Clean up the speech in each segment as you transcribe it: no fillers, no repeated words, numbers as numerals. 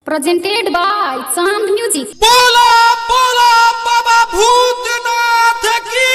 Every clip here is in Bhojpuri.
Presented by Chand Music. बोला बोला बाबा भूतनाथ की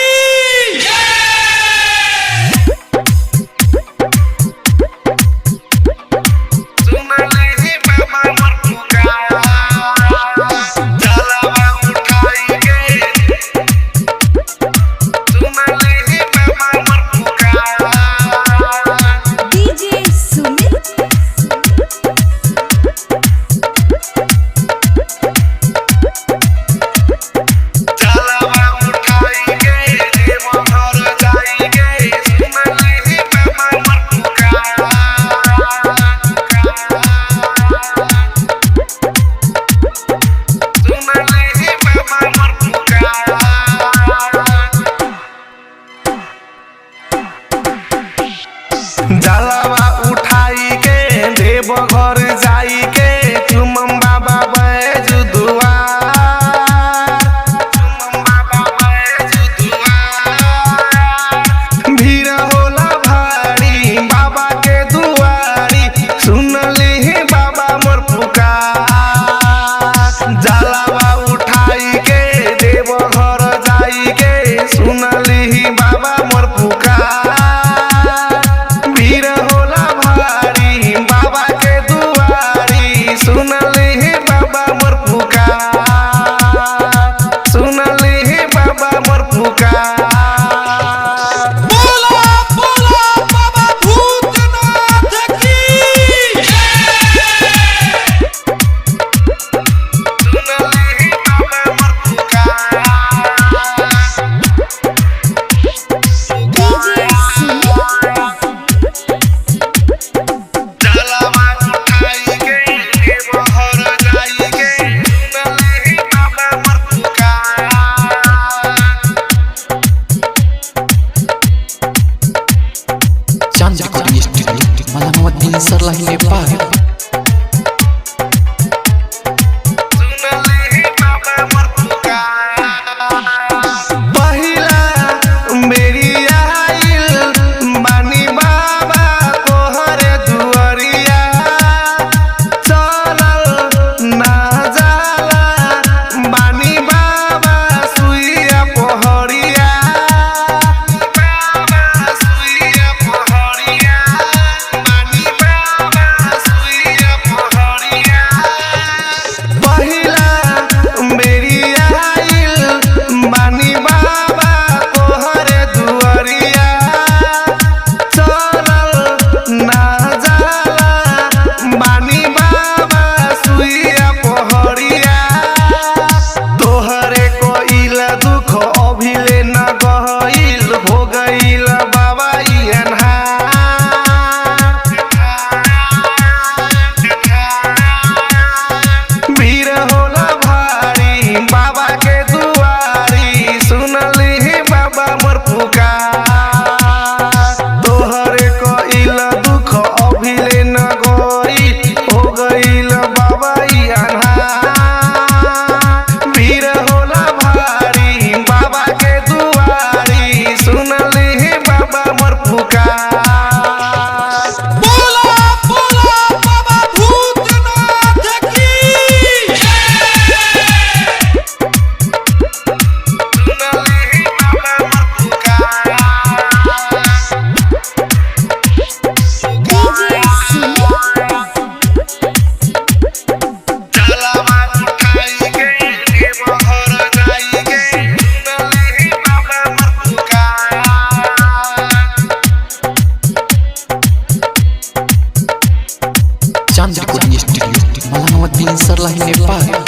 जलवा उठाई के देव घर जाई के चुमम बाबा बैजू दुआर भीड़ होला भारी बाबा के दुआरी सुनली बाबा मोर पुकार जलवा उठाई के देव घर जाई के सुनली बाबा मोर पुकार सुनली बाबा मोर पुकार सुनली बाबा मोर पुकार बोला बोला बाबा भूतनाथ की सुनली बाबा मोर पुकार जलवा उठाई के चांद रिकॉर्डिंग स्टूडियो मलामुद्दीन सरलाही नेपाल। चांद रिकॉर्डिंग स्टूडियो मलामुद्दीन सरलाही नेपाल।